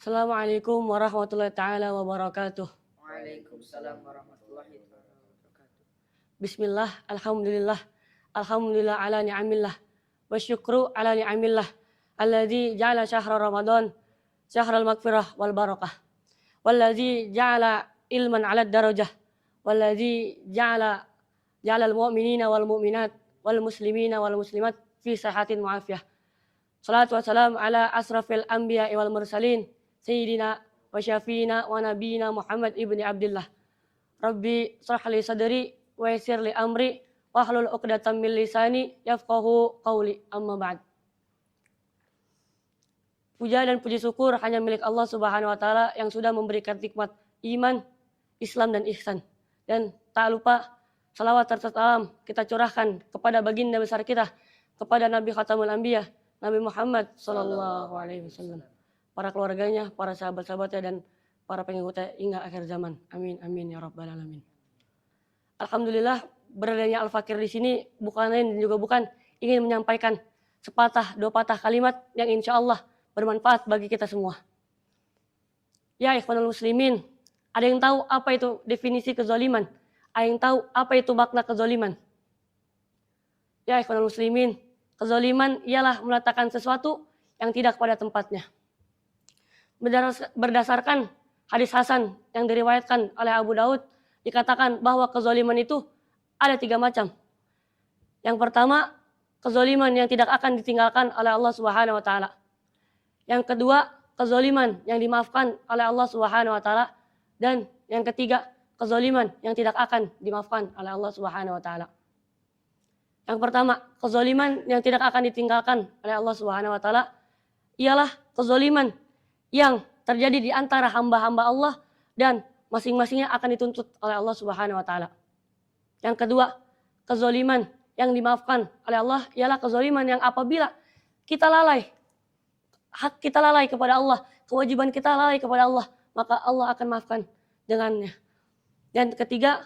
Assalamualaikum warahmatullahi taala wabarakatuh. Waalaikumsalam warahmatullahi wabarakatuh. Bismillah, alhamdulillah, alhamdulillah ala ni'amillah, wa syukru ala ni'amillah, alladzi ja'ala syahra Ramadan, syahral magfirah wal barakah, walladzi ja'ala ilman ala darajah, walladzi ja'ala al-mu'minina wal mu'minat, wal muslimina wal muslimat fi sahatin mu'afiyah. Salatu wassalam ala asrafil anbiya wal mursalin, sayyidina wa syafiina wa nabiyina Muhammad ibni Abdillah. Rabbi shrah li sadri wa yassir li amri wahlul 'uqdatam min lisani yafqahu qawli, amma ba'd. Puja dan puji syukur hanya milik Allah Subhanahu wa taala yang sudah memberikan nikmat iman, Islam dan ihsan. Dan tak lupa salawat serta salam kita curahkan kepada baginda besar kita, kepada Nabi Khatamul Anbiya, Nabi Muhammad sallallahu alaihi wasallam, para keluarganya, para sahabat-sahabatnya dan para pengikutnya hingga akhir zaman. Amin amin ya rabbal alamin. Alhamdulillah, beradanya Al-Fakir di sini bukan lain dan juga bukan ingin menyampaikan sepatah dua patah kalimat yang insya Allah bermanfaat bagi kita semua. Ya ikhwanul muslimin, ada yang tahu apa itu definisi kezaliman? Ada yang tahu apa itu makna kezaliman? Ya ikhwanul muslimin, kezaliman ialah meletakkan sesuatu yang tidak pada tempatnya. Berdasarkan hadis Hasan yang diriwayatkan oleh Abu Daud, dikatakan bahwa kezaliman itu ada 3 macam. Yang pertama, kezaliman yang tidak akan ditinggalkan oleh Allah Subhanahu wa taala. Yang kedua, kezaliman yang dimaafkan oleh Allah Subhanahu wa taala, dan yang ketiga, kezaliman yang tidak akan dimaafkan oleh Allah Subhanahu wa taala. Yang pertama, kezaliman yang tidak akan ditinggalkan oleh Allah Subhanahu wa taala ialah kezaliman yang terjadi di antara hamba-hamba Allah dan masing-masingnya akan dituntut oleh Allah Subhanahu wa taala. Yang kedua, kezaliman yang dimaafkan oleh Allah ialah kezaliman yang apabila kita lalai, hak kita lalai kepada Allah, kewajiban kita lalai kepada Allah, maka Allah akan maafkan dengannya. Dan ketiga,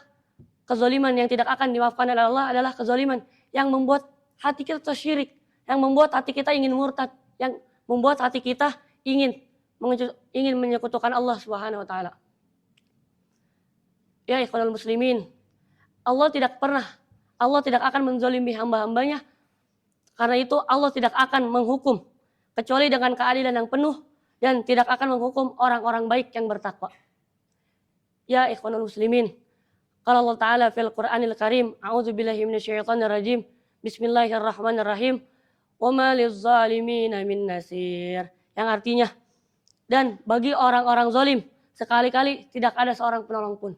kezaliman yang tidak akan dimaafkan oleh Allah adalah kezaliman yang membuat hati kita tersyirik, yang membuat hati kita ingin murtad, yang membuat hati kita ingin menyekutukan Allah Subhanahu wa taala. Ya ikhwanul muslimin, Allah tidak akan menzalimi hamba-hambanya. Karena itu Allah tidak akan menghukum kecuali dengan keadilan yang penuh dan tidak akan menghukum orang-orang baik yang bertakwa. Ya ikhwanul muslimin, qala Allah Ta'ala fil Qur'anil Karim, a'udzubillahi minasyaitonir rajim, bismillahirrahmanirrahim, wa ma lizzalimina min nasir. Yang artinya, dan bagi orang-orang zalim sekali-kali tidak ada seorang penolong pun.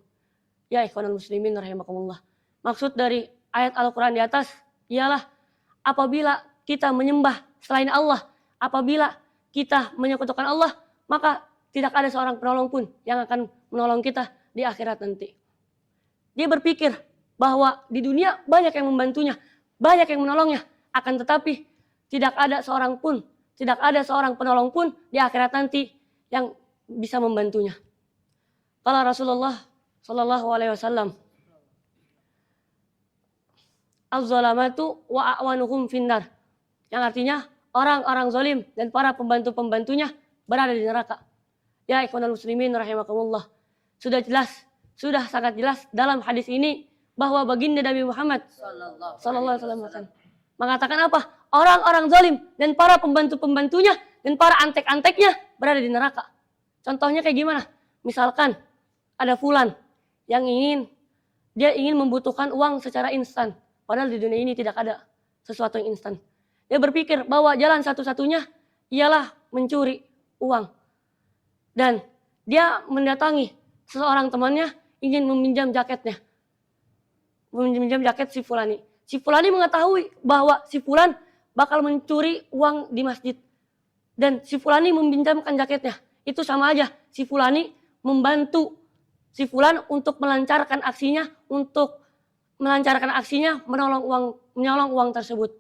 Ya ikhwanul muslimin rahimakumullah. Maksud dari ayat Al-Quran di atas ialah apabila kita menyembah selain Allah, apabila kita menyekutukan Allah, maka tidak ada seorang penolong pun yang akan menolong kita di akhirat nanti. Dia berpikir bahwa di dunia banyak yang membantunya, banyak yang menolongnya, akan tetapi tidak ada seorang penolong pun di akhirat nanti yang bisa membantunya. Qala Rasulullah sallallahu alaihi wasallam, az-zalamatu wa a'wanuhum finnar. Yang artinya orang-orang zalim dan para pembantu-pembantunya berada di neraka. Ya ikhwanul muslimin rahimakumullah. Sudah sangat jelas dalam hadis ini bahwa baginda Nabi Muhammad sallallahu alaihi wasallam mengatakan apa? Orang-orang zalim dan para pembantu-pembantunya dan para antek-anteknya berada di neraka. Contohnya kayak gimana? Misalkan ada fulan yang ingin membutuhkan uang secara instan. Padahal di dunia ini tidak ada sesuatu yang instan. Dia berpikir bahwa jalan satu-satunya ialah mencuri uang. Dan dia mendatangi seseorang temannya ingin meminjam jaketnya. Meminjam jaket si Fulani. Si Fulani mengetahui bahwa si Fulan bakal mencuri uang di masjid. Dan si Fulani meminjamkan jaketnya. Itu sama aja. Si Fulani membantu si Fulan untuk melancarkan aksinya, menyolong uang tersebut.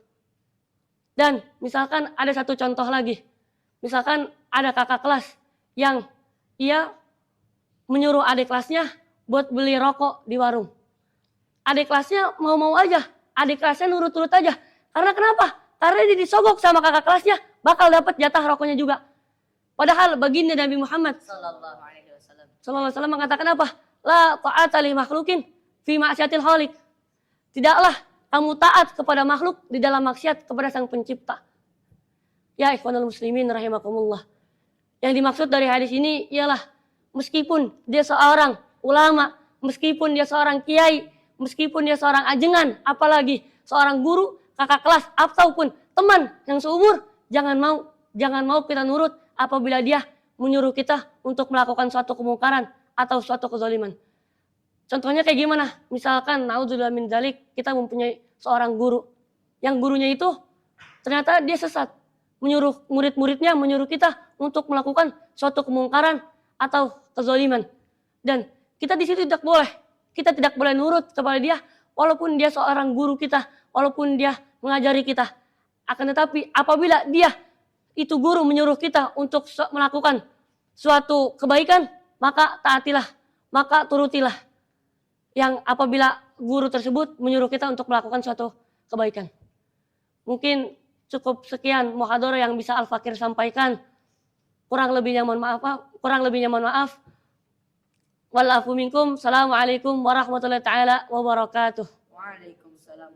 Dan misalkan ada satu contoh lagi. Misalkan ada kakak kelas yang ia menyuruh adik kelasnya buat beli rokok di warung. Adik kelasnya mau-mau aja. Adik kelasnya nurut-nurut aja. Karena kenapa? Karena dia disogok sama kakak kelasnya, bakal dapat jatah rokoknya juga. Padahal baginda Nabi Muhammad Sallallahu alaihi wasallam. sallallahu alaihi wasallam mengatakan apa? La ta'ata li makhlukin fi ma'syatil khaliq. Tidaklah kamu taat kepada makhluk di dalam maksiat kepada Sang Pencipta. Ya ikhwanul muslimin rahimakumullah. Yang dimaksud dari hadis ini ialah meskipun dia seorang ulama, meskipun dia seorang kiai, meskipun dia seorang ajengan, apalagi seorang guru, kakak kelas ataupun teman yang seumur, jangan mau kita nurut apabila dia menyuruh kita untuk melakukan suatu kemungkaran atau suatu kezaliman. Contohnya kayak gimana? Misalkan naudzubillah min dzalik, kita mempunyai seorang guru. Yang gurunya itu ternyata dia sesat. Menyuruh murid-muridnya, menyuruh kita untuk melakukan suatu kemungkaran atau kezaliman. Dan kita di situ tidak boleh. Kita tidak boleh nurut kepada dia walaupun dia seorang guru kita, walaupun dia mengajari kita. Akan tetapi apabila dia itu guru menyuruh kita untuk melakukan suatu kebaikan, maka taatilah, maka turutilah. Yang apabila guru tersebut menyuruh kita untuk melakukan suatu kebaikan. Mungkin cukup sekian muhadharah yang bisa Al-Fakir sampaikan. Kurang lebihnya mohon maaf. Walafu minkum. Assalamualaikum warahmatullahi taala wabarakatuh. Waalaikumsalam.